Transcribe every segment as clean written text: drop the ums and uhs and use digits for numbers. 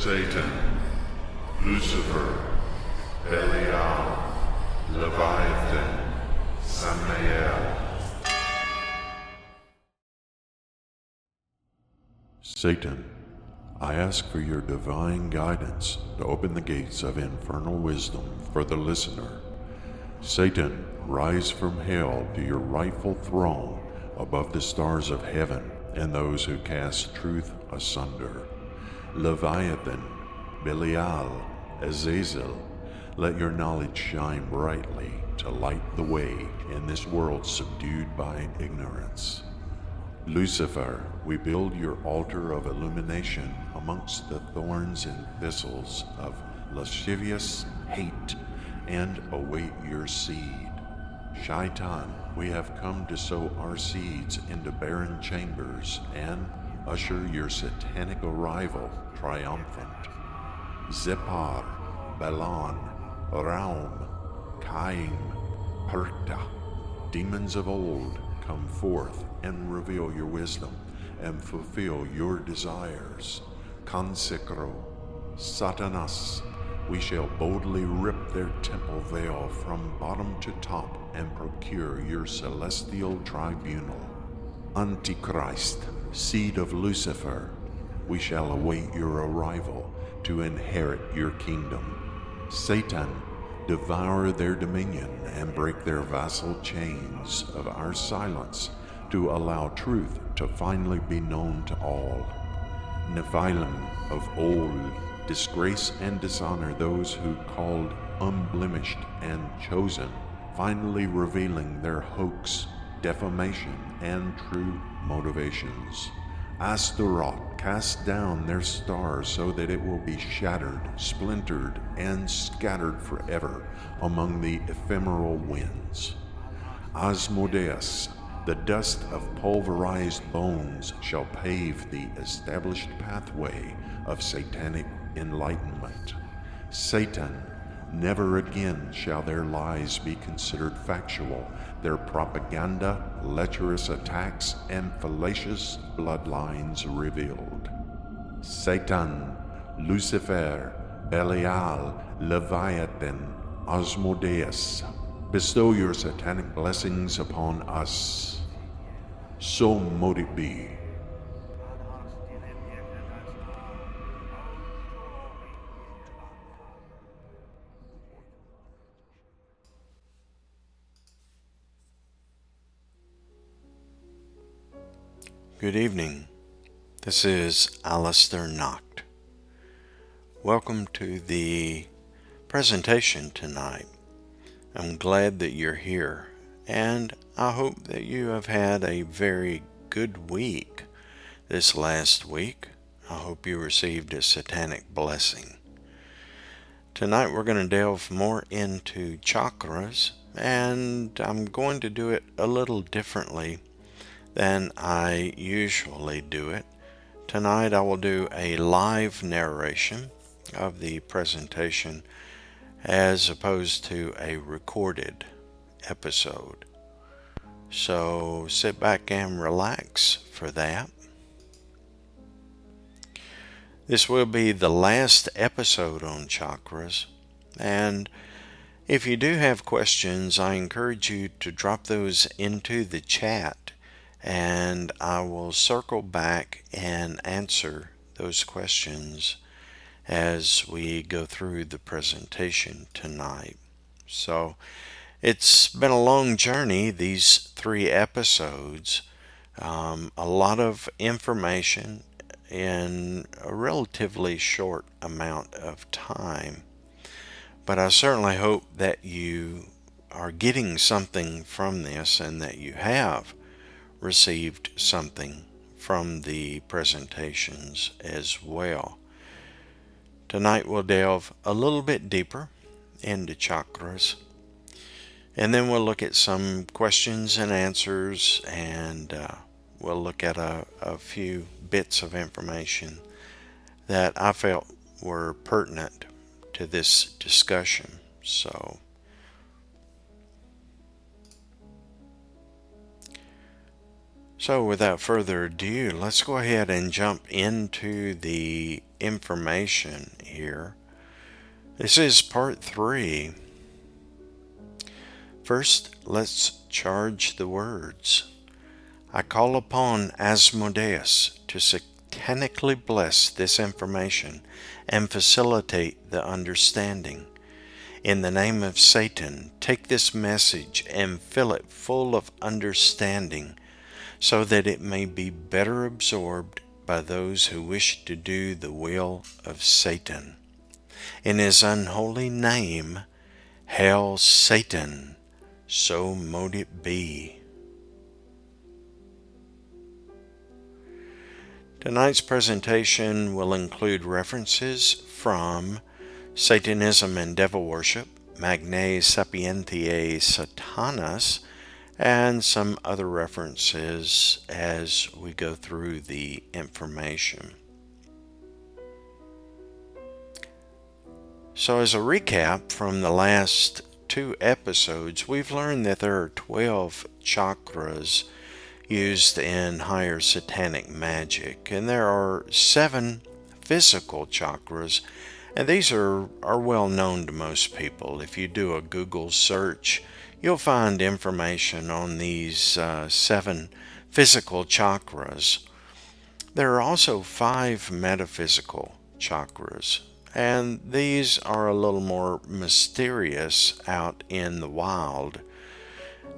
Satan, Lucifer, Belial, Leviathan, Samael. Satan, I ask for your divine guidance to open the gates of infernal wisdom for the listener. Satan, rise from hell to your rightful throne above the stars of heaven and those who cast truth asunder. Leviathan, Belial, Azazel, let your knowledge shine brightly to light the way in this world subdued by ignorance. Lucifer, we build your altar of illumination amongst the thorns and thistles of lascivious hate and await your seed. Shaitan, we have come to sow our seeds into barren chambers and usher your satanic arrival triumphant. Zepar, Balan, Raum, Caim, Perta, demons of old, come forth and reveal your wisdom and fulfill your desires. Consecro, Satanas, we shall boldly rip their temple veil from bottom to top and procure your celestial tribunal. Antichrist, seed of Lucifer, we shall await your arrival to inherit your kingdom. Satan, devour their dominion and break their vassal chains of our silence to allow truth to finally be known to all. Nephilim of old, disgrace and dishonor those who called unblemished and chosen, finally revealing their hoax, defamation, and true motivations. Astaroth, cast down their stars so that it will be shattered, splintered, and scattered forever among the ephemeral winds. Asmodeus, the dust of pulverized bones shall pave the established pathway of satanic enlightenment. Satan, never again shall their lies be considered factual, their propaganda, lecherous attacks, and fallacious bloodlines revealed. Satan, Lucifer, Belial, Leviathan, Asmodeus, bestow your satanic blessings upon us. So mote it be. Good evening. This is Aleister Nacht. Welcome to the presentation tonight. I'm glad that you're here, and I hope that you have had a very good week this last week. I hope you received a satanic blessing. Tonight we're going to delve more into chakras, and I'm going to do it a little differently than I usually do it. Tonight I will do a live narration of the presentation as opposed to a recorded episode. So sit back and relax for that. This will be the last episode on chakras, and if you do have questions, I encourage you to drop those into the chat, and I will circle back and answer those questions as we go through the presentation tonight. So it's been a long journey, these 3 episodes, a lot of information in a relatively short amount of time. But I certainly hope that you are getting something from this and that you have received something from the presentations as well. Tonight we'll delve a little bit deeper into chakras, and then we'll look at some questions and answers, and we'll look at a few bits of information that I felt were pertinent to this discussion. So without further ado, let's go ahead and jump into the information here. This is part 3. First, let's charge the words. I call upon Asmodeus to satanically bless this information and facilitate the understanding. In the name of Satan, take this message and fill it full of understanding so that it may be better absorbed by those who wish to do the will of Satan. In his unholy name, hail Satan, so mote it be. Tonight's presentation will include references from Satanism and Devil Worship, Magnae Sapientiae Satanas, and some other references as we go through the information. So as a recap from the last 2 episodes, we've learned that there are 12 chakras used in higher satanic magic, and there are 7 physical chakras, and these are well known to most people. If you do a Google search, you'll find information on these 7 physical chakras. There are also 5 metaphysical chakras, and these are a little more mysterious out in the wild.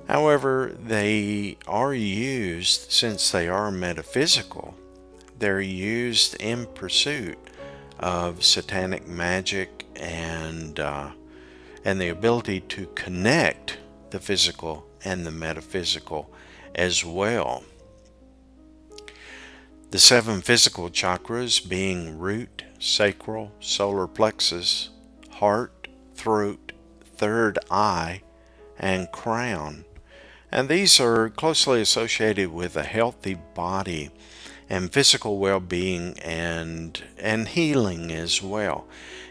However, they are used, since they are metaphysical, they're used in pursuit of satanic magic and the ability to connect the physical and the metaphysical as well. The 7 physical chakras being root, sacral, solar plexus, heart, throat, third eye, and crown. And these are closely associated with a healthy body and physical well-being and healing as well.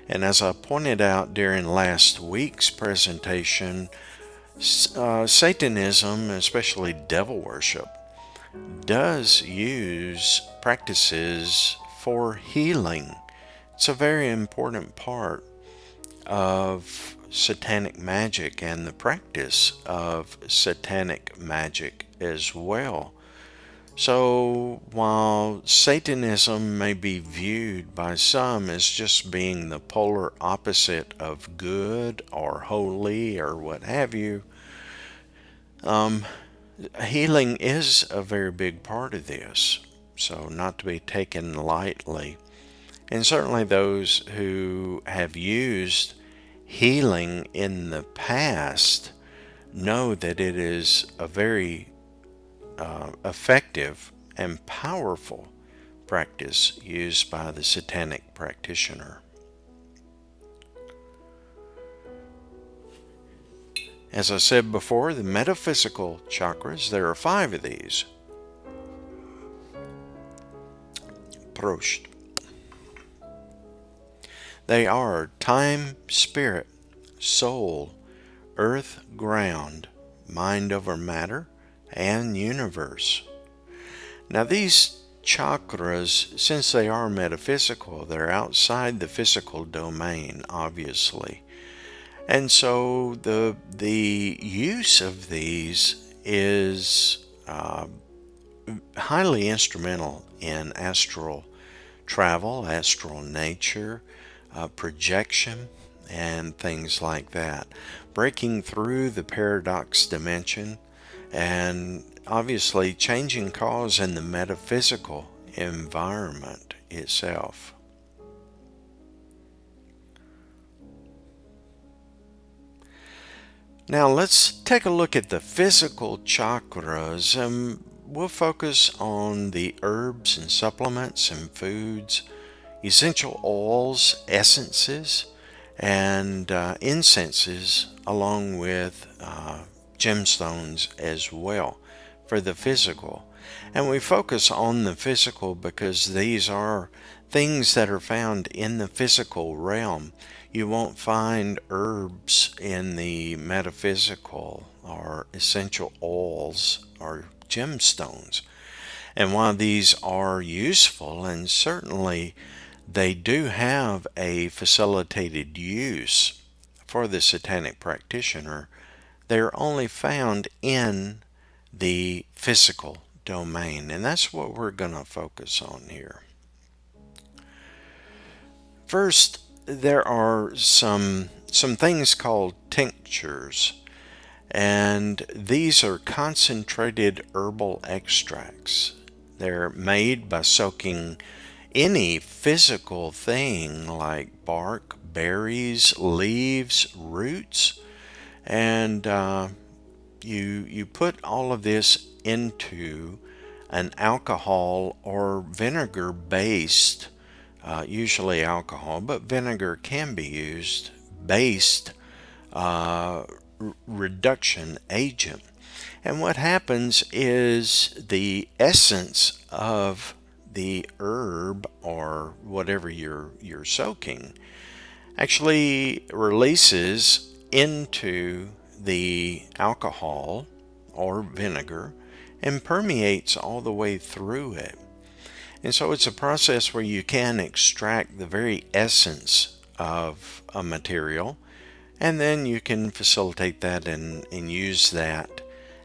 And as I pointed out during last week's presentation, Satanism, especially devil worship, does use practices for healing. It's a very important part of satanic magic and the practice of satanic magic as well. So while Satanism may be viewed by some as just being the polar opposite of good or holy or what have you, healing is a very big part of this, so not to be taken lightly. And certainly those who have used healing in the past know that it is a very effective and powerful practice used by the satanic practitioner. As I said before, the metaphysical chakras, there are 5 of these. Prost. They are time, spirit, soul, earth, ground, mind over matter, and universe. Now these chakras, since they are metaphysical, they're outside the physical domain, obviously. And so the use of these is highly instrumental in astral travel, astral nature, projection, and things like that. Breaking through the paradox dimension and obviously changing cause in the metaphysical environment itself. Now let's take a look at the physical chakras, and we'll focus on the herbs and supplements and foods, essential oils, essences, and incenses, along with gemstones as well for the physical. And we focus on the physical because these are things that are found in the physical realm. You won't find herbs in the metaphysical or essential oils or gemstones. And while these are useful and certainly they do have a facilitated use for the satanic practitioner. They're only found in the physical domain, and that's what we're going to focus on here. First, there are some things called tinctures, and these are concentrated herbal extracts. They're made by soaking any physical thing like bark, berries, leaves, roots, and you put all of this into an alcohol or vinegar based, usually alcohol, but vinegar can be used, based reduction agent. And what happens is the essence of the herb or whatever you're soaking actually releases into the alcohol or vinegar and permeates all the way through it. And so it's a process where you can extract the very essence of a material, and then you can facilitate that and use that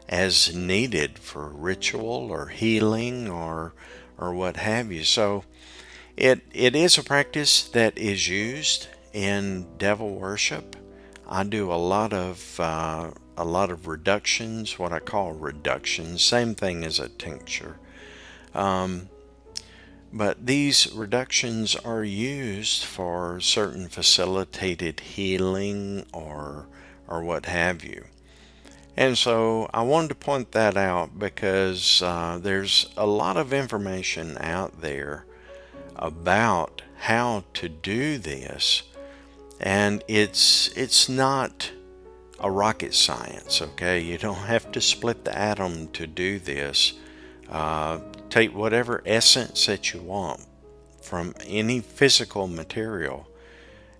as needed for ritual or healing or what have you. So it is a practice that is used in devil worship. I do a lot of reductions, what I call reductions, same thing as a tincture. But these reductions are used for certain facilitated healing or what have you. And so I wanted to point that out because there's a lot of information out there about how to do this, and it's not a rocket science, okay? You don't have to split the atom to do this. Take whatever essence that you want from any physical material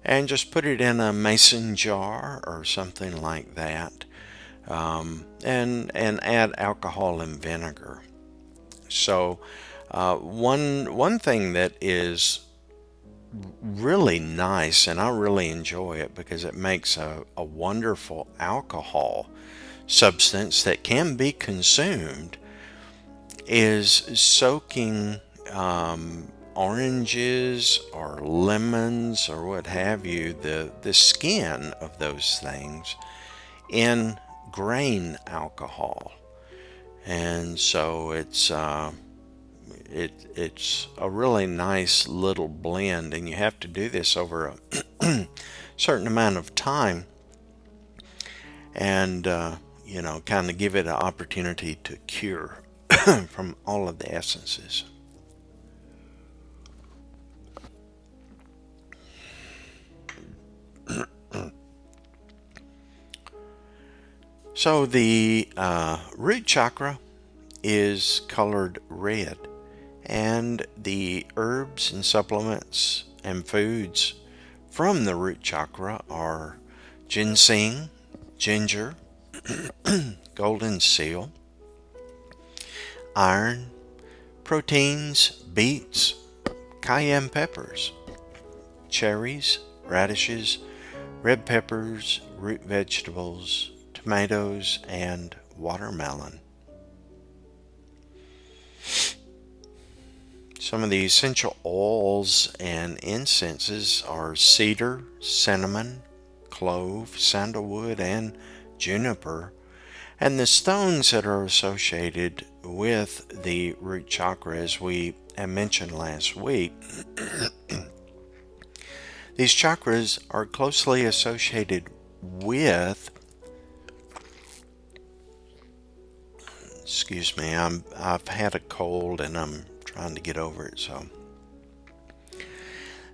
and just put it in a mason jar or something like that, and add alcohol and vinegar. So one thing that is really nice, and I really enjoy it because it makes a wonderful alcohol substance that can be consumed, is soaking oranges or lemons or what have you, the skin of those things, in grain alcohol. And so it's a really nice little blend, and you have to do this over a certain amount of time, and kind of give it an opportunity to cure from all of the essences. So the root chakra is colored red, and the herbs and supplements and foods from the root chakra are ginseng, ginger, golden seal, iron, proteins, beets, cayenne peppers, cherries, radishes, red peppers, root vegetables, tomatoes, and watermelon. Some of the essential oils and incenses are cedar, cinnamon, clove, sandalwood, and juniper. And the stones that are associated with the root chakra, as we mentioned last week, these chakras are closely associated with, excuse me, I've had a cold and I'm trying to get over it. So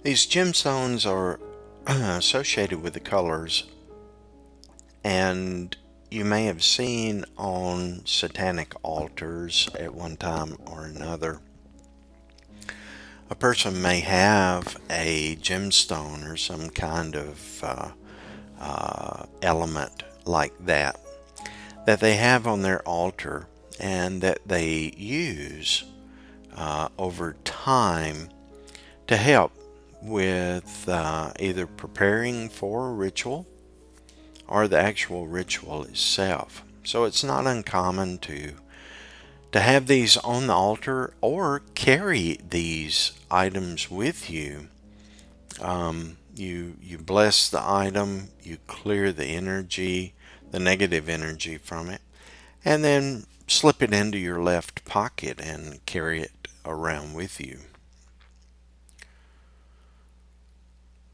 these gemstones are associated with the colors, and you may have seen on satanic altars at one time or another, a person may have a gemstone or some kind of element like that they have on their altar, and that they use over time to help with either preparing for a ritual or the actual ritual itself. So it's not uncommon to have these on the altar or carry these items with you. You bless the item, you clear the energy, the negative energy from it, and then slip it into your left pocket and carry it around with you.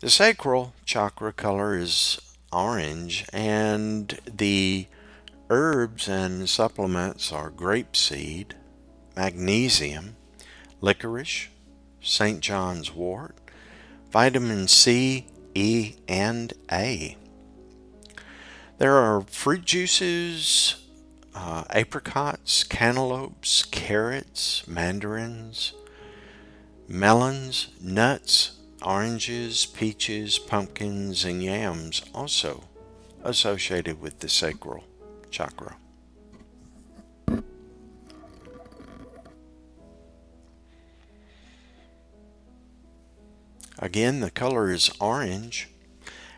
The sacral chakra color is orange, and the herbs and supplements are grapeseed, magnesium, licorice, St. John's wort, vitamin C, E, and A. There are fruit juices, apricots, cantaloupes, carrots, mandarins, melons, nuts, oranges, peaches, pumpkins, and yams also associated with the sacral chakra. Again, the color is orange,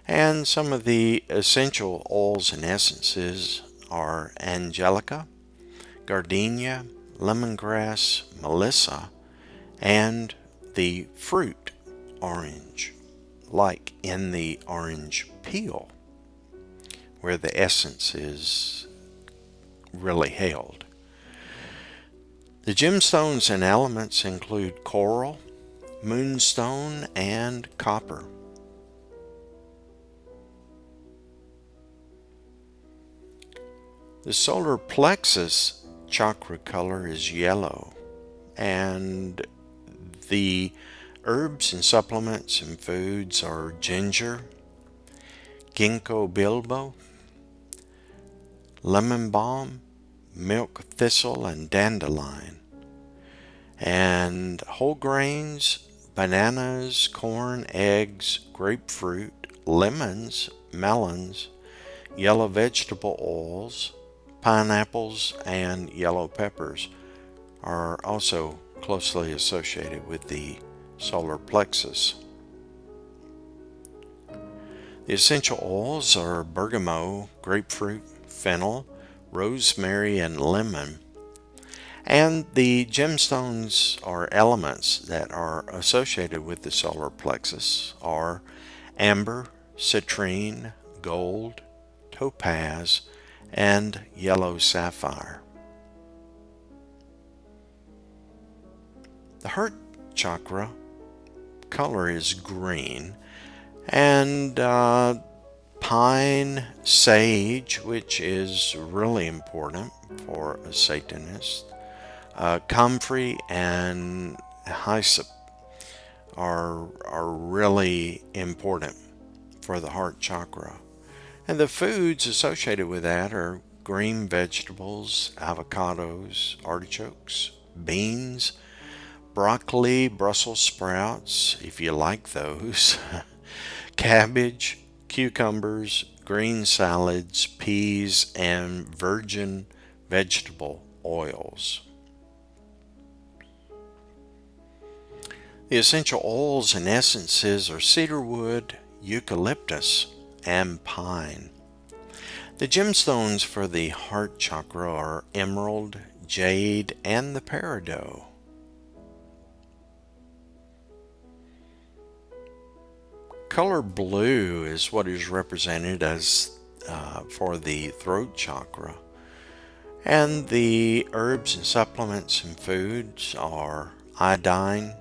and some of the essential oils and essences are angelica, gardenia, lemongrass, melissa, and the fruit orange, like in the orange peel, where the essence is really held. The gemstones and elements include coral, moonstone, and copper. The solar plexus chakra color is yellow, and the herbs and supplements and foods are ginger, ginkgo biloba, lemon balm, milk thistle, and dandelion. And whole grains, bananas, corn, eggs, grapefruit, lemons, melons, yellow vegetable oils, pineapples, and yellow peppers are also closely associated with the solar plexus. The essential oils are bergamot, grapefruit, fennel, rosemary, and lemon. And the gemstones or elements that are associated with the solar plexus are amber, citrine, gold, topaz, and yellow sapphire. The heart chakra color is green, and pine, sage, which is really important for a Satanist, comfrey, and hyssop are really important for the heart chakra. And the foods associated with that are green vegetables, avocados, artichokes, beans, broccoli, Brussels sprouts, if you like those, cabbage, cucumbers, green salads, peas, and virgin vegetable oils. The essential oils and essences are cedarwood, eucalyptus, and pine. The gemstones for the heart chakra are emerald, jade, and the peridot. Color blue is what is represented as for the throat chakra. And the herbs and supplements and foods are iodine,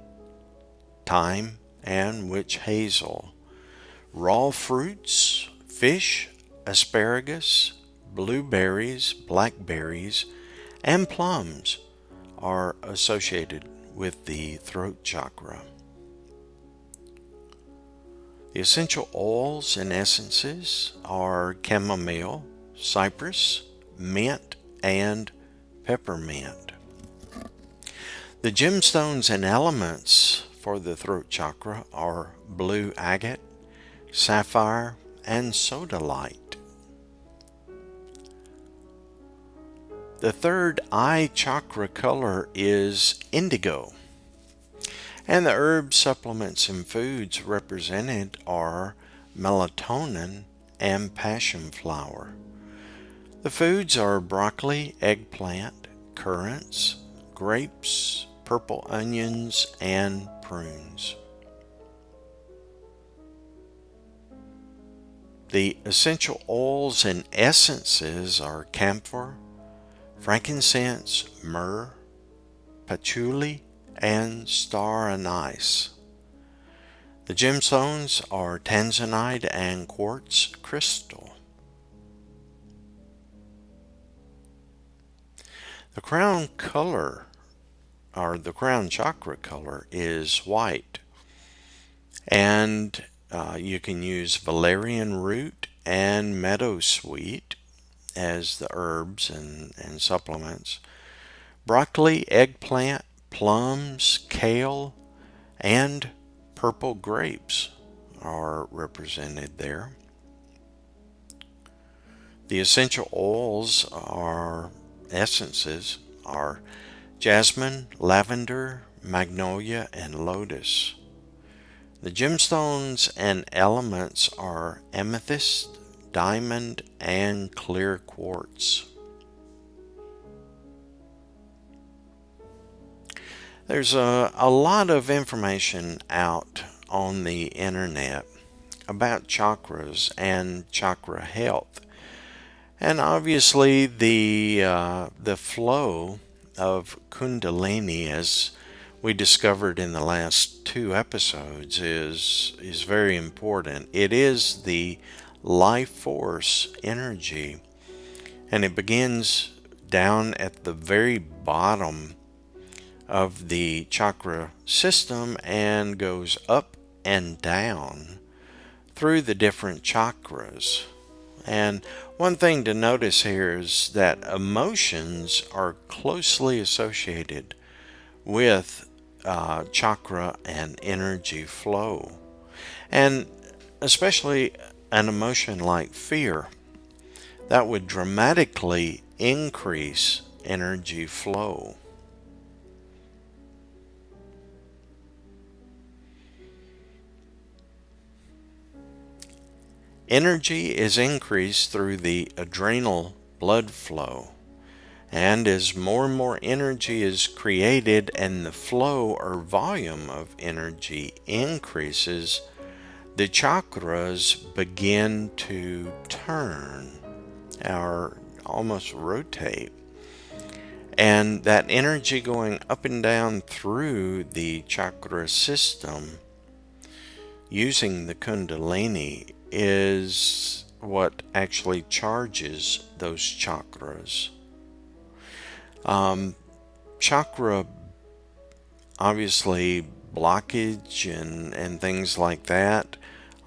thyme, and witch hazel. Raw fruits, fish, asparagus, blueberries, blackberries, and plums are associated with the throat chakra. The essential oils and essences are chamomile, cypress, mint, and peppermint. The gemstones and elements for the throat chakra are blue agate, sapphire, and sodalite. The third eye chakra color is indigo, And the herbs, supplements, and foods represented are melatonin and passion flower. The foods are broccoli, eggplant, currants, grapes, purple onions, and prunes. The essential oils and essences are camphor, frankincense, myrrh, patchouli, and star anise. The gemstones are tanzanite and quartz crystal. The crown color, or the crown chakra color, is white. And you can use valerian root and meadowsweet as the herbs and supplements. Broccoli, eggplant, plums, kale, and purple grapes are represented there. The essential oils or essences are jasmine, lavender, magnolia, and lotus. The gemstones and elements are amethyst, diamond, and clear quartz. There's a lot of information out on the internet about chakras and chakra health. And obviously the flow of Kundalini, as we discovered in the last 2 episodes, is very important. It is the life force energy, and it begins down at the very bottom of the chakra system and goes up and down through the different chakras. And one thing to notice here is that emotions are closely associated with chakra and energy flow. And especially an emotion like fear, that would dramatically increase energy flow. Energy is increased through the adrenal blood flow. And as more and more energy is created and the flow or volume of energy increases, the chakras begin to turn or almost rotate. And that energy going up and down through the chakra system using the Kundalini is what actually charges those chakras. Chakra, obviously, blockage and things like that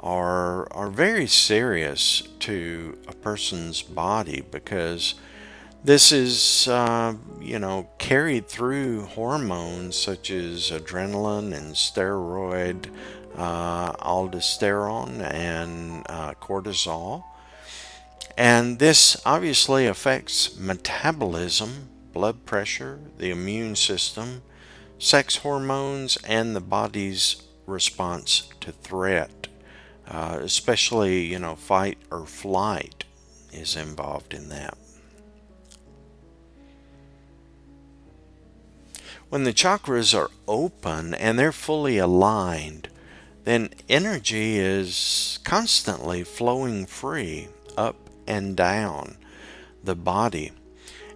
are very serious to a person's body, because this is carried through hormones such as adrenaline and steroid, aldosterone and cortisol. And this obviously affects metabolism, blood pressure, the immune system, sex hormones, and the body's response to threat. Especially, fight or flight is involved in that. When the chakras are open and they're fully aligned, then energy is constantly flowing free up and down the body.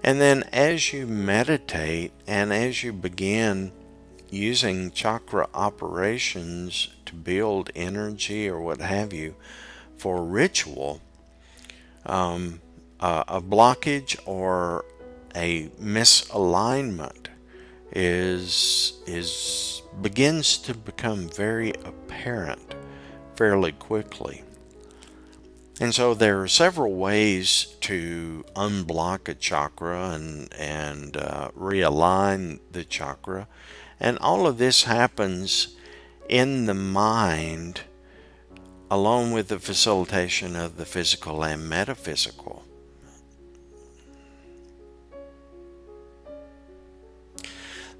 And then as you meditate and as you begin using chakra operations to build energy or what have you for ritual, a blockage or a misalignment begins to become very apparent fairly quickly. And so there are several ways to unblock a chakra and realign the chakra. And all of this happens in the mind, along with the facilitation of the physical and metaphysical.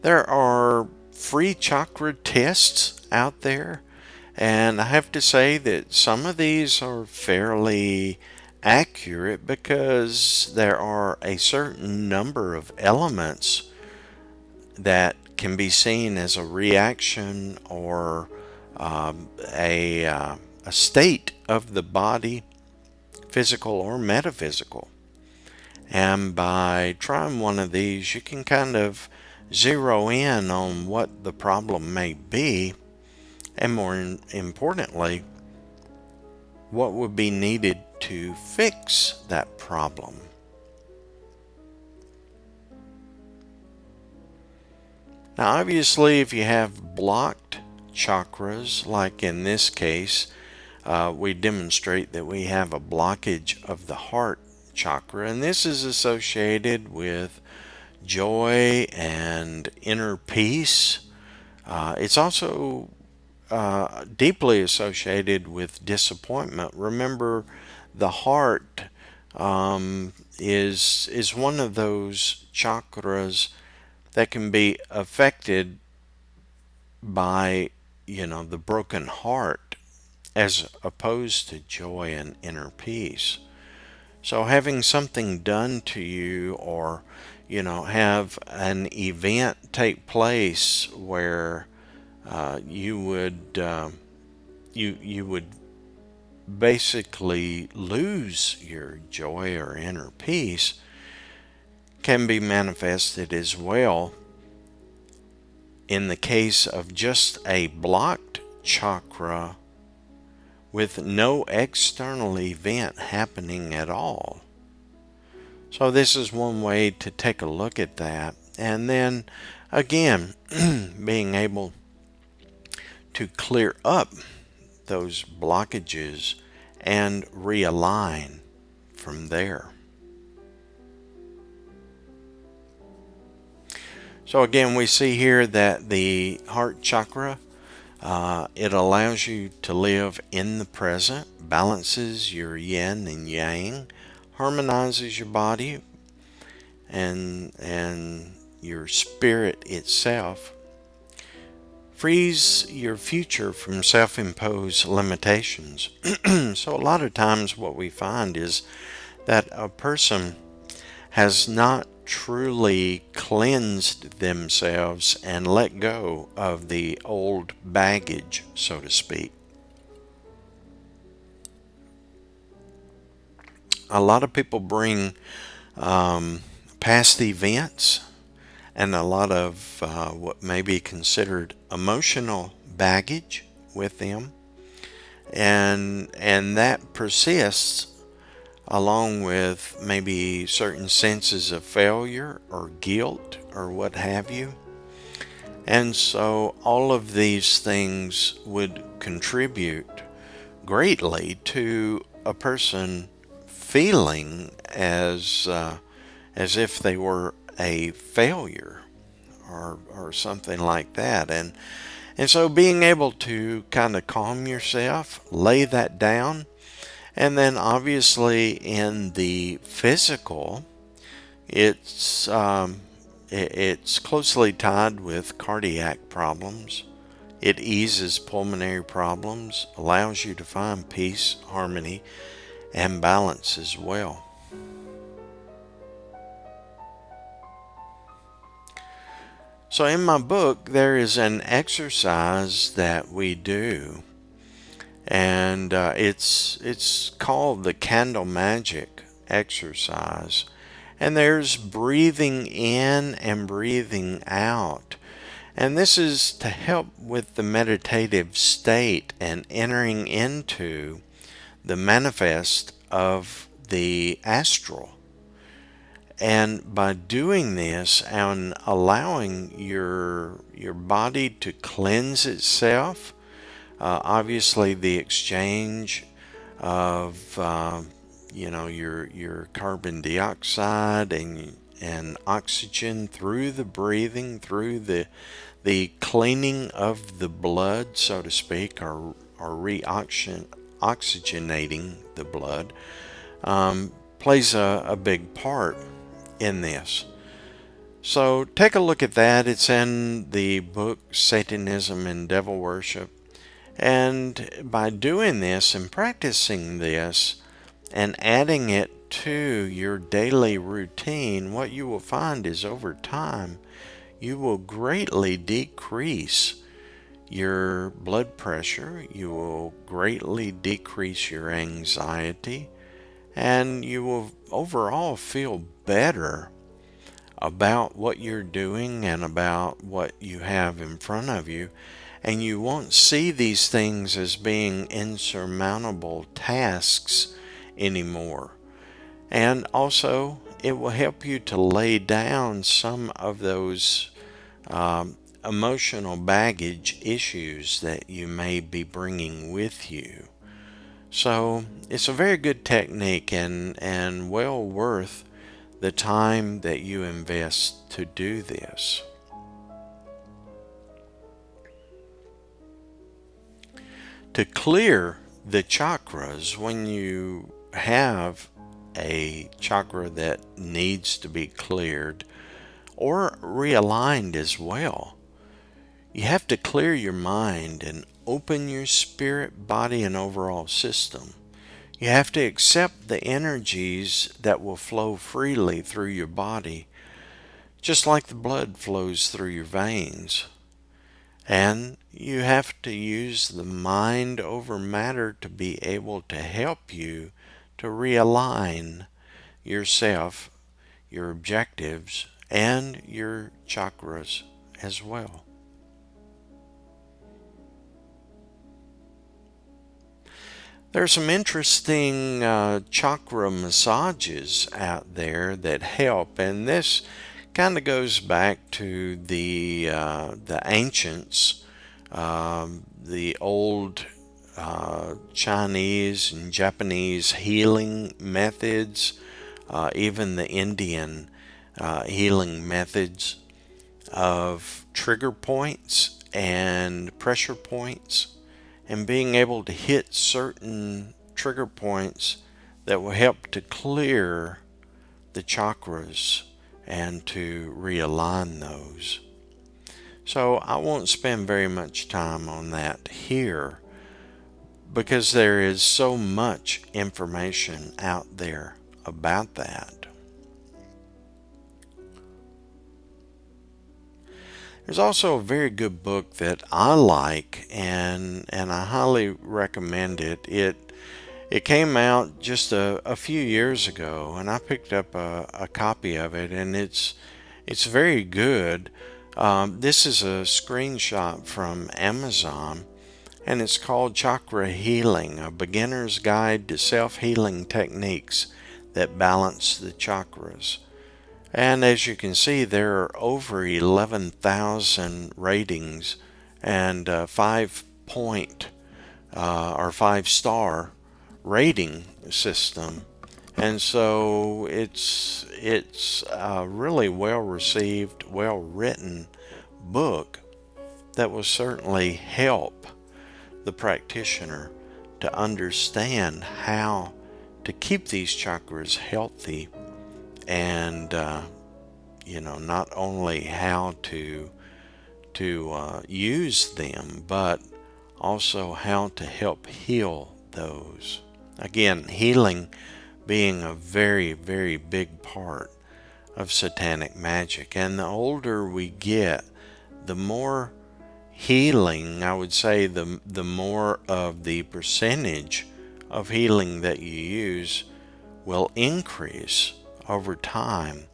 There are free chakra tests out there, and I have to say that some of these are fairly accurate because there are a certain number of elements that can be seen as a reaction or a state of the body, physical or metaphysical. And by trying one of these, you can kind of zero in on what the problem may be, and more importantly, what would be needed to fix that problem. Now, obviously, if you have blocked chakras, like in this case, we demonstrate that we have a blockage of the heart chakra, and this is associated with joy and inner peace. It's also deeply associated with disappointment. Remember, the heart is one of those chakras that can be affected by, the broken heart as opposed to joy and inner peace. So having something done to you, or have an event take place where you would basically lose your joy or inner peace, can be manifested as well in the case of just a blocked chakra with no external event happening at all. So this is one way to take a look at that. And then again, being able to clear up those blockages and realign from there. So again, we see here that the heart chakra, it allows you to live in the present, balances your yin and yang, harmonizes your body and your spirit itself, frees your future from self-imposed limitations. So a lot of times what we find is that a person has not truly cleansed themselves and let go of the old baggage, so to speak. A lot of people bring past events and a lot of what may be considered emotional baggage with them, and that persists, along with maybe certain senses of failure or guilt or what have you. And so all of these things would contribute greatly to a person feeling as if they were a failure or something like that. And so being able to kind of calm yourself, lay that down. And then obviously in the physical, it's closely tied with cardiac problems. It eases pulmonary problems, allows you to find peace, harmony, and balance as well. So in my book, there is an exercise that we do, and it's called the candle magic exercise. And there's breathing in and breathing out. And this is to help with the meditative state and entering into the manifest of the astral. And by doing this and allowing your body to cleanse itself, obviously the exchange of your carbon dioxide and oxygen through the breathing, through the cleaning of the blood, so to speak, or oxygenating the blood, plays a big part in this. So take a look at that. It's in the book Satanism and Devil Worship. And by doing this and practicing this and adding it to your daily routine, what you will find is over time, you will greatly decrease your blood pressure, you will greatly decrease your anxiety, and you will overall feel better about what you're doing and about what you have in front of you. And you won't see these things as being insurmountable tasks anymore. And also, it will help you to lay down some of those emotional baggage issues that you may be bringing with you. So it's a very good technique and well worth the time that you invest to do this. To clear the chakras, when you have a chakra that needs to be cleared or realigned as well, you have to clear your mind and open your spirit, body, and overall system. You have to accept the energies that will flow freely through your body, just like the blood flows through your veins. And you have to use the mind over matter to be able to help you to realign yourself, your objectives, and your chakras as well. There are some interesting chakra massages out there that help, and this kind of goes back to the ancients, the old Chinese and Japanese healing methods, even the Indian healing methods of trigger points and pressure points, and being able to hit certain trigger points that will help to clear the chakras and to realign those. So I won't spend very much time on that here because there is so much information out there about that. There's also a very good book that I like, and I highly recommend it. It came out just a few years ago, and I picked up a copy of it, and it's very good. This is a screenshot from Amazon, and it's called Chakra Healing, A Beginner's Guide to Self-Healing Techniques that Balance the Chakras. And as you can see, there are over 11,000 ratings and 5-point or 5-star rating system. And so it's a really well received, well written book that will certainly help the practitioner to understand how to keep these chakras healthy, and not only how to use them, but also how to help heal those. Again, healing being a very, very big part of satanic magic. And the older we get, the more healing, I would say, the more of the percentage of healing that you use will increase over time.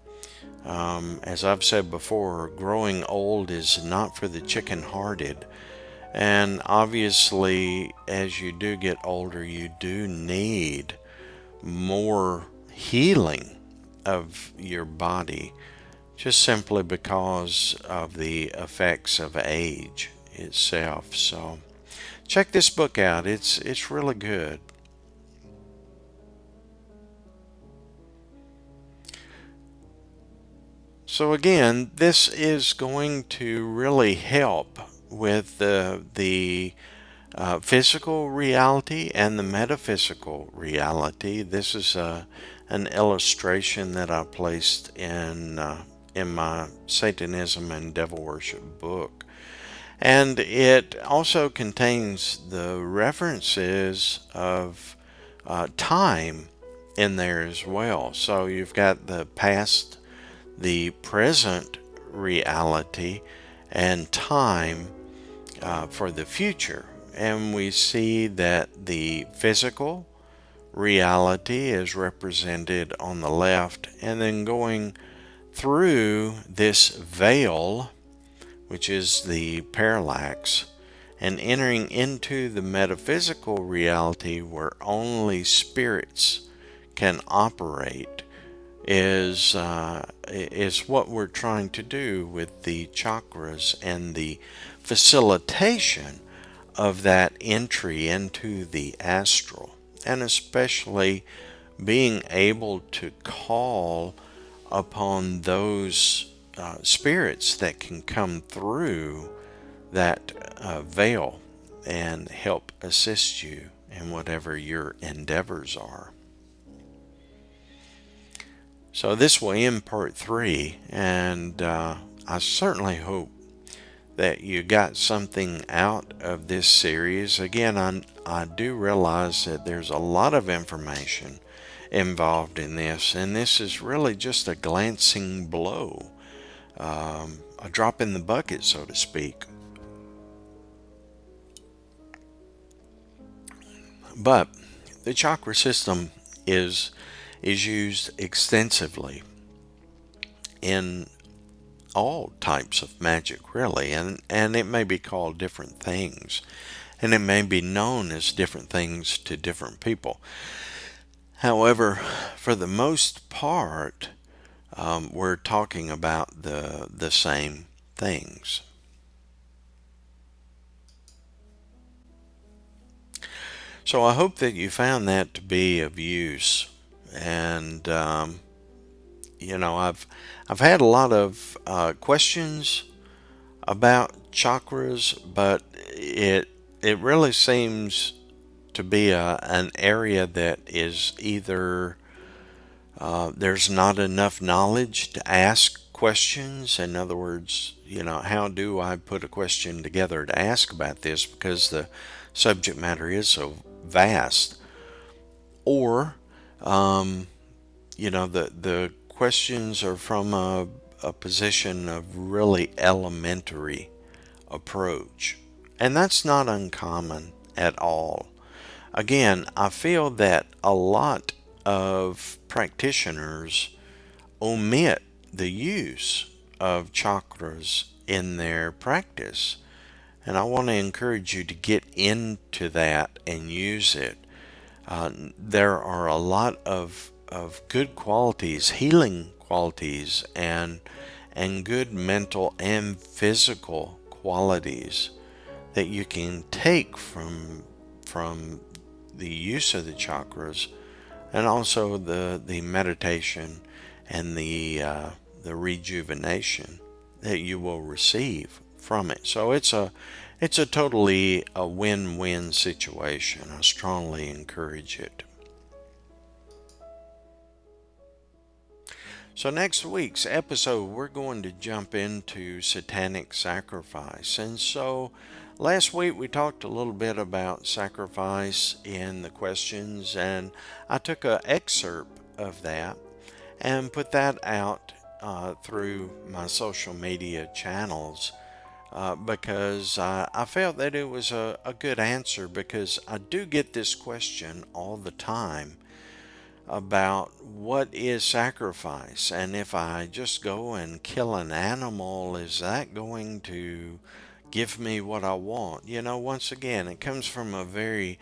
As I've said before, growing old is not for the chicken-hearted. And obviously, as you do get older, you do need more healing of your body, just simply because of the effects of age itself. So check this book out. It's really good. So again, this is going to really help with the physical reality and the metaphysical reality. This is an illustration that I placed in in my Satanism and Devil Worship book. And it also contains the references of time in there as well. So you've got the past, the present reality, and time for the future. And we see that the physical reality is represented on the left, and then going through this veil, which is the parallax, and entering into the metaphysical reality where only spirits can operate, is what we're trying to do with the chakras and the facilitation of that entry into the astral, and especially being able to call upon those spirits that can come through that veil and help assist you in whatever your endeavors are. So this will end part 3, and I certainly hope that you got something out of this series. Again, I do realize that there's a lot of information involved in this, and this is really just a glancing blow, a drop in the bucket, so to speak. But the chakra system is used extensively in all types of magic, really, and it may be called different things, and it may be known as different things to different people. However, for the most part, we're talking about the same things. So I hope that you found that to be of use, and I've had a lot of questions about chakras, but it really seems to be an area that is either there's not enough knowledge to ask questions. In other words, how do I put a question together to ask about this, because the subject matter is so vast, or the questions are from a position of really elementary approach, and that's not uncommon at all. Again, I feel that a lot of practitioners omit the use of chakras in their practice, and I want to encourage you to get into that and use it. There are a lot of good qualities, healing qualities, and good mental and physical qualities that you can take from the use of the chakras, and also the meditation and the rejuvenation that you will receive from it. So it's a totally a win-win situation. I strongly encourage it. So next week's episode, we're going to jump into satanic sacrifice. And so last week we talked a little bit about sacrifice in the questions, and I took an excerpt of that and put that out through my social media channels, because I felt that it was a good answer, because I do get this question all the time about what is sacrifice, and if I just go and kill an animal, is that going to give me what I want? Once again, it comes from a very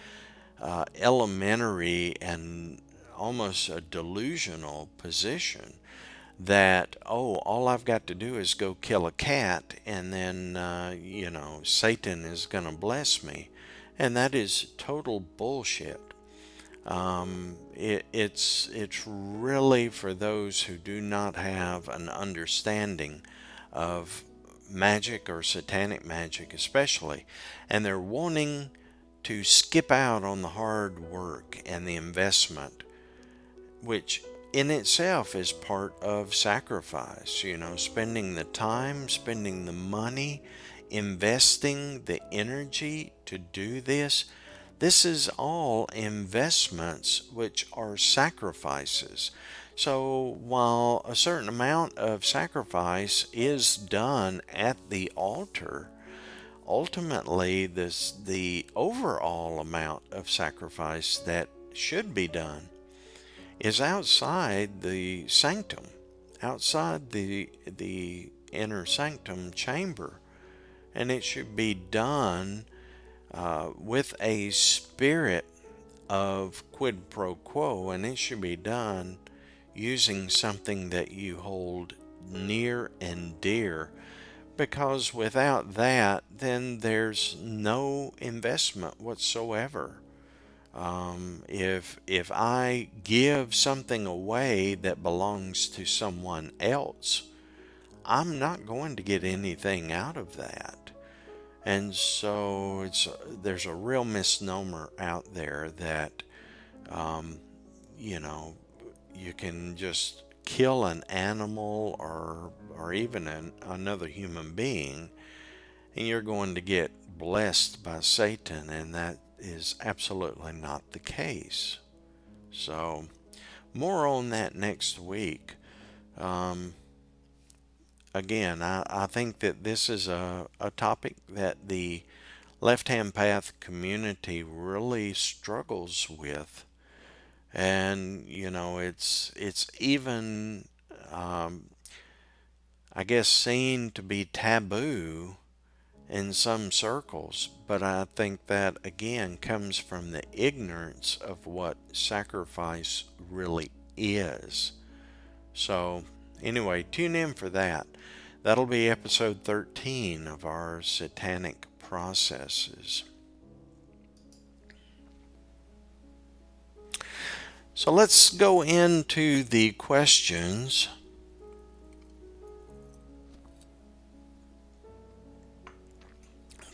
elementary and almost a delusional position that, all I've got to do is go kill a cat, and then Satan is going to bless me. And that is total bullshit. It's really for those who do not have an understanding of magic, or satanic magic especially, and they're wanting to skip out on the hard work and the investment, which in itself is part of sacrifice. Spending the time, spending the money, investing the energy to do this. This is all investments which are sacrifices. So while a certain amount of sacrifice is done at the altar, ultimately the overall amount of sacrifice that should be done is outside the sanctum, outside the inner sanctum chamber, and it should be done with a spirit of quid pro quo, and it should be done using something that you hold near and dear, because without that, then there's no investment whatsoever. If I give something away that belongs to someone else, I'm not going to get anything out of that. And so there's a real misnomer out there that you can just kill an animal or even another human being, and you're going to get blessed by Satan, and that is absolutely not the case. So more on that next week. Again, I think that this is a topic that the Left Hand Path community really struggles with. And, it's even, I guess, seen to be taboo in some circles. But I think that, again, comes from the ignorance of what sacrifice really is. So, anyway, tune in for that. That'll be episode 13 of our Satanic Processes. So let's go into the questions.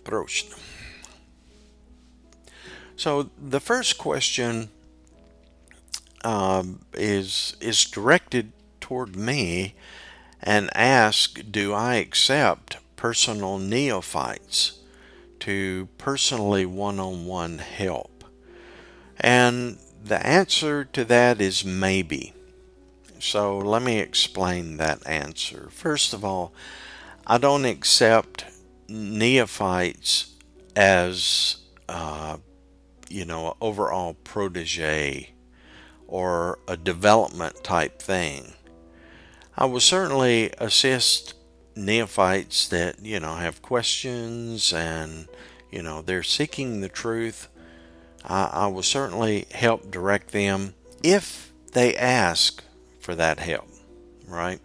Prost. So the first question is directed toward me and asks, do I accept personal neophytes to personally one-on-one help? And the answer to that is maybe. So let me explain that answer. First of all, I don't accept neophytes as, an overall protege or a development type thing. I will certainly assist neophytes that, have questions and, they're seeking the truth. I will certainly help direct them if they ask for that help, right?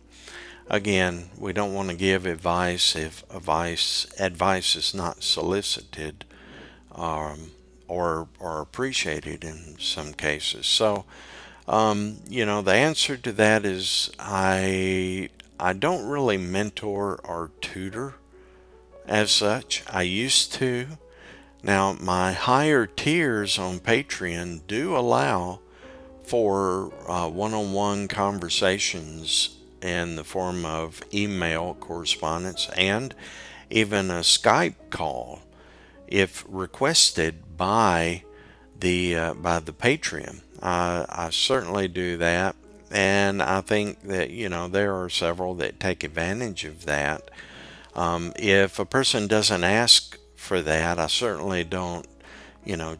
Again, we don't want to give advice if advice is not solicited or appreciated in some cases. So, the answer to that is I don't really mentor or tutor as such. I used to. Now, my higher tiers on Patreon do allow for one-on-one conversations in the form of email correspondence and even a Skype call if requested by the Patreon. I certainly do that, and I think that there are several that take advantage of that. If a person doesn't ask for that, I certainly don't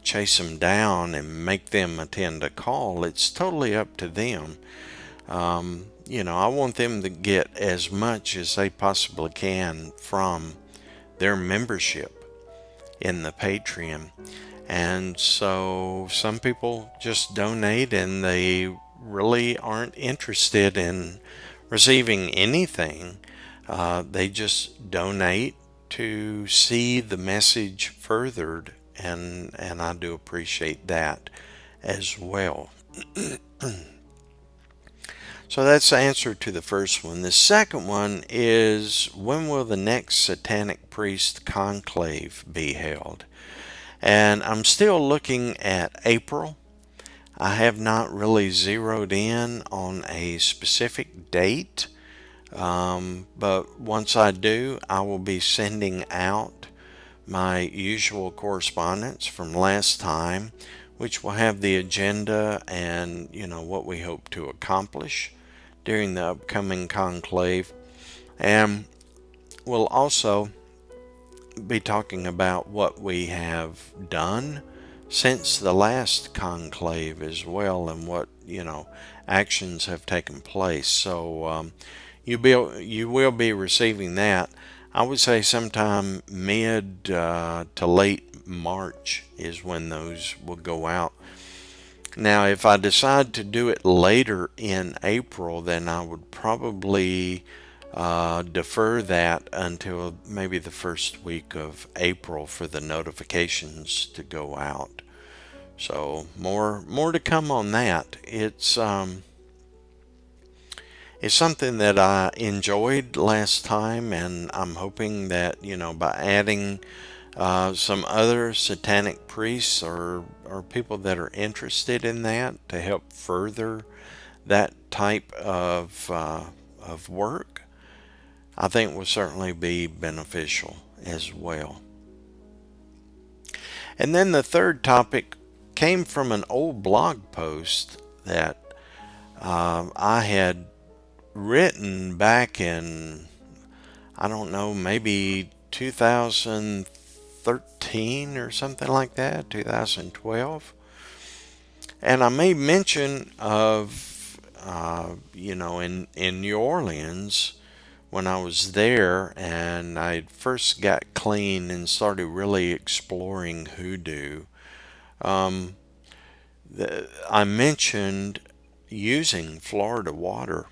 chase them down and make them attend a call. It's totally up to them. I want them to get as much as they possibly can from their membership in the Patreon. And so some people just donate and they really aren't interested in receiving anything. They just donate to see the message furthered, and I do appreciate that as well. So that's the answer to the first one. The second one is, when will the next Satanic Priest Conclave be held? And I'm still looking at April. I have not really zeroed in on a specific date, but once I do, I will be sending out my usual correspondence from last time, which will have the agenda and, what we hope to accomplish during the upcoming conclave. And we'll also be talking about what we have done since the last conclave as well, and what actions have taken place. So you will be receiving that. I would say sometime mid to late March is when those will go out. Now, if I decide to do it later in April, then I would probably defer that until maybe the first week of April for the notifications to go out. So more to come on that. It's something that I enjoyed last time, and I'm hoping that by adding some other satanic priests or people that are interested in that to help further that type of work, I think will certainly be beneficial as well. And then the third topic came from an old blog post that I had written back in, I don't know, maybe 2013 or something like that, 2012. And I made mention of, in New Orleans, when I was there and I first got clean and started really exploring hoodoo, I mentioned using Florida water.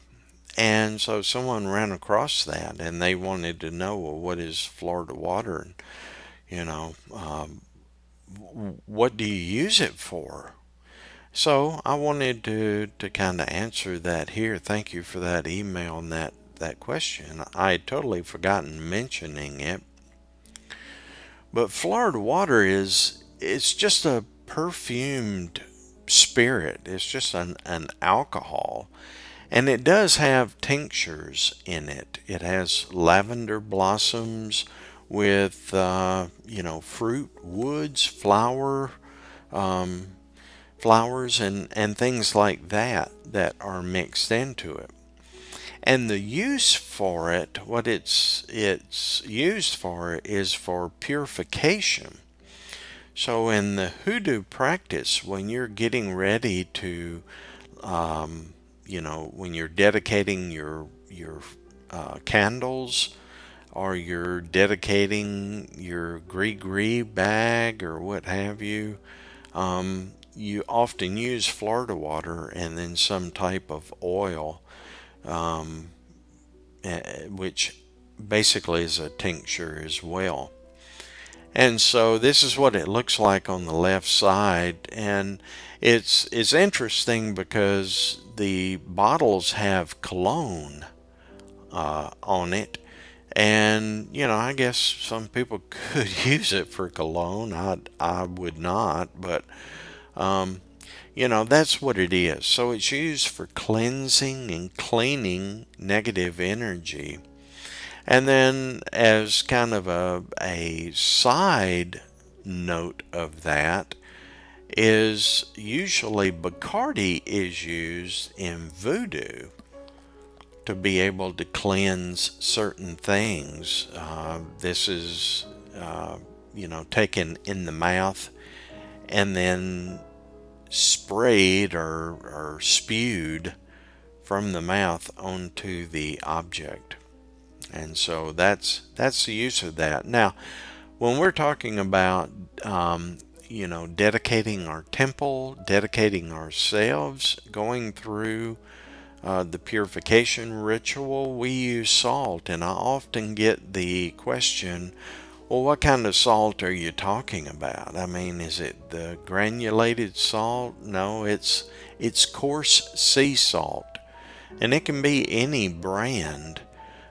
And so someone ran across that and they wanted to know, well, what is Florida water? And, what do you use it for? So I wanted to kind of answer that here. Thank you for that email and that question. I had totally forgotten mentioning it. But Florida water it's just a perfumed spirit. It's just an alcohol. And it does have tinctures in it. It has lavender blossoms with, fruit, woods, flowers and things like that are mixed into it. And the use for it, what it's used for, is for purification. So in the hoodoo practice, when you're getting ready to, when you're dedicating your candles, or you're dedicating your gree bag or what have you, you often use Florida water and then some type of oil, which basically is a tincture as well. And so this is what it looks like on the left side, and it's interesting because the bottles have cologne on it, and I guess some people could use it for cologne. I would not, but that's what it is. So it's used for cleansing and cleaning negative energy. And then as kind of a side note of that is usually Bacardi is used in voodoo to be able to cleanse certain things. This is, taken in the mouth and then sprayed or spewed from the mouth onto the object. And so that's the use of that. Now, when we're talking about, dedicating our temple, dedicating ourselves, going through the purification ritual, we use salt. And I often get the question, well, what kind of salt are you talking about? I mean, is it the granulated salt? No, it's coarse sea salt. And it can be any brand.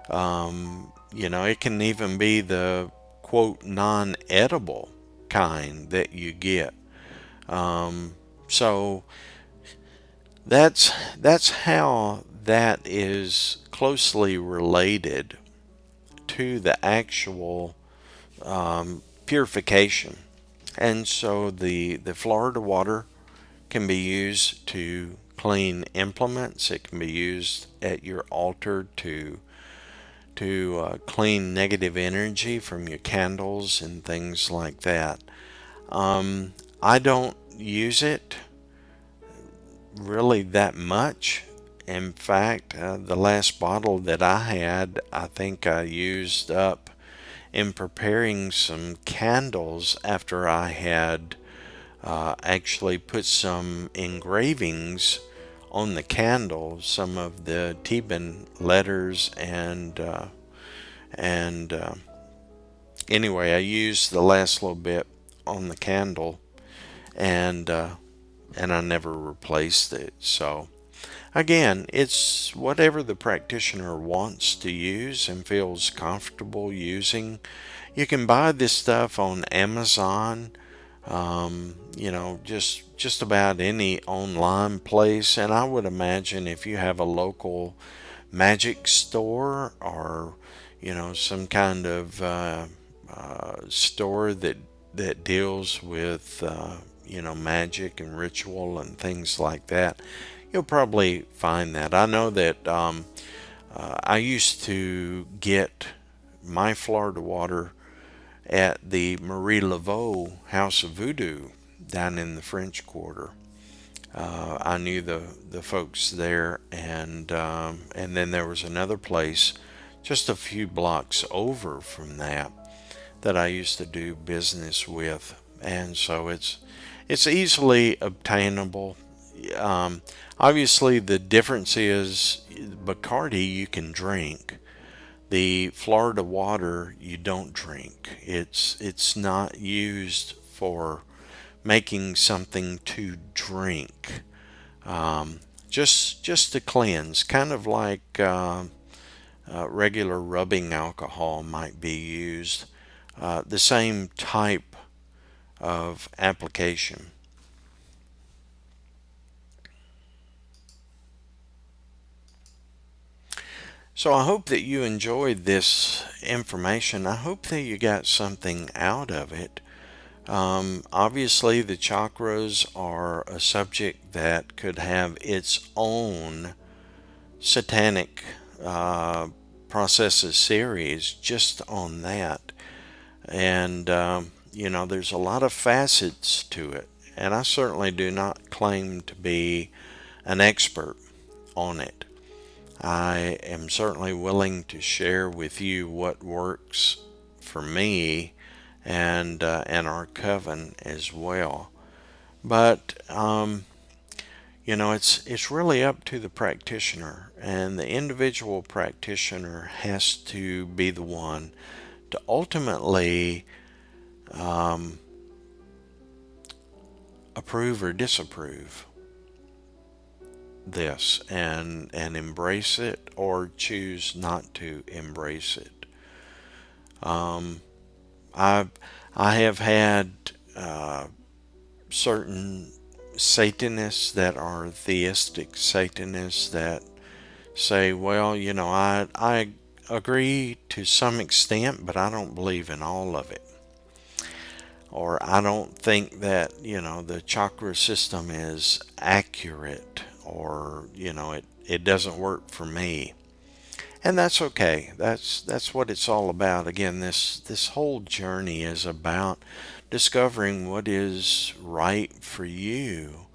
It can even be the quote non-edible kind that you get. So that's how that is closely related to the actual purification. And so the Florida water can be used to clean implements. It can be used at your altar to clean negative energy from your candles and things like that. I don't use it really that much. In fact, the last bottle that I had, I think I used up in preparing some candles after I had actually put some engravings on the candle, some of the Theban letters, and anyway, I used the last little bit on the candle, and I never replaced it. So again, it's whatever the practitioner wants to use and feels comfortable using. You can buy this stuff on Amazon, just about any online place. And I would imagine if you have a local magic store or, some kind of store that deals with, magic and ritual and things like that, you'll probably find that. I know that I used to get my Florida water at the Marie Laveau House of Voodoo down in the French Quarter. I knew the folks there, and then there was another place just a few blocks over from that I used to do business with, and so it's easily obtainable. Um, Obviously, the difference is Bacardi you can drink. The Florida water you don't drink. It's not used for making something to drink. Just to cleanse, kind of like regular rubbing alcohol might be used. The same type of application. So I hope that you enjoyed this information. I hope that you got something out of it. Obviously, the chakras are a subject that could have its own satanic processes series just on that. And, there's a lot of facets to it. And I certainly do not claim to be an expert on it. I am certainly willing to share with you what works for me and our coven as well. But it's really up to the practitioner, and the individual practitioner has to be the one to ultimately approve or disapprove this and embrace it or choose not to embrace it. I I have had certain Satanists that are theistic Satanists that say, well, I agree to some extent, but I don't believe in all of it. Or I don't think that, the chakra system is accurate, or, it doesn't work for me. And that's okay. That's what it's all about. Again, this whole journey is about discovering what is right for you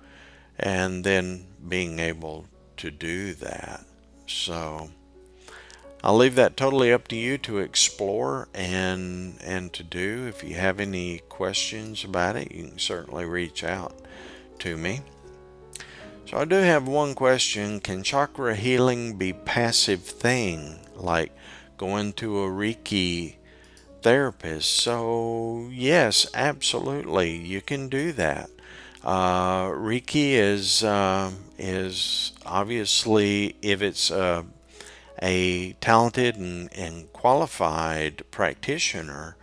and then being able to do that. So I'll leave that totally up to you to explore and to do. If you have any questions about it, you can certainly reach out to me. So I do have one question. Can chakra healing be passive thing, like going to a Reiki therapist? So yes, absolutely, you can do that. Reiki is obviously, if it's a talented and qualified practitioner,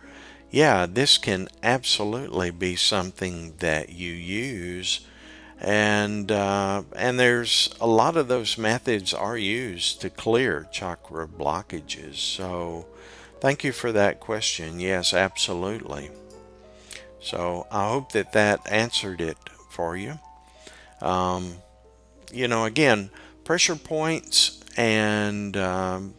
yeah, this can absolutely be something that you use And there's a lot of those methods are used to clear chakra blockages. So thank you for that question. Yes, absolutely. So I hope that that answered it for you. Again, pressure points and the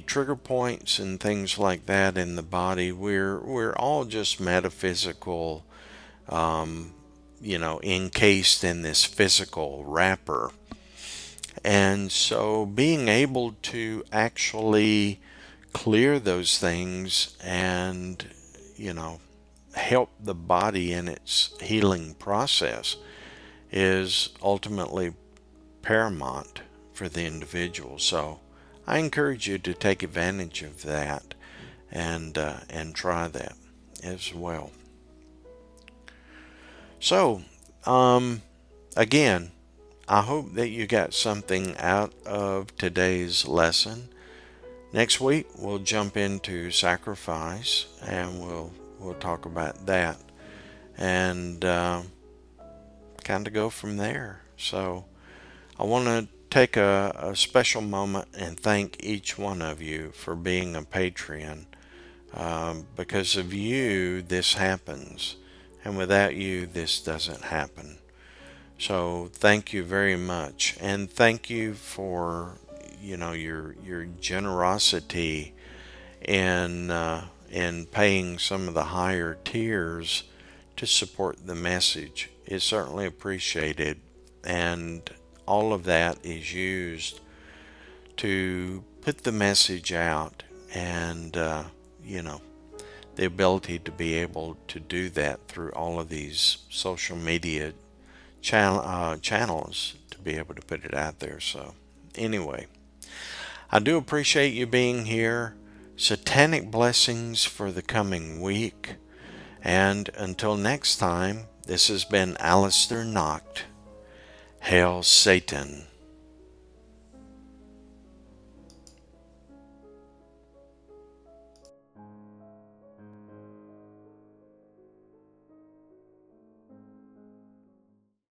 trigger points and things like that in the body, we're all just metaphysical, encased in this physical wrapper. And so being able to actually clear those things and, help the body in its healing process is ultimately paramount for the individual. So I encourage you to take advantage of that and try that as well. So, again, I hope that you got something out of today's lesson. Next week we'll jump into sacrifice, and we'll talk about that and kind of go from there. So I want to take a special moment and thank each one of you for being a Patreon. Because of you, this happens, and without you, this doesn't happen. So thank you very much, and thank you for your generosity in paying some of the higher tiers to support the message. It's certainly appreciated, and all of that is used to put the message out, and the ability to be able to do that through all of these social media channels to be able to put it out there. So anyway, I do appreciate you being here. Satanic blessings for the coming week. And until next time, this has been Aleister Noct. Hail Satan.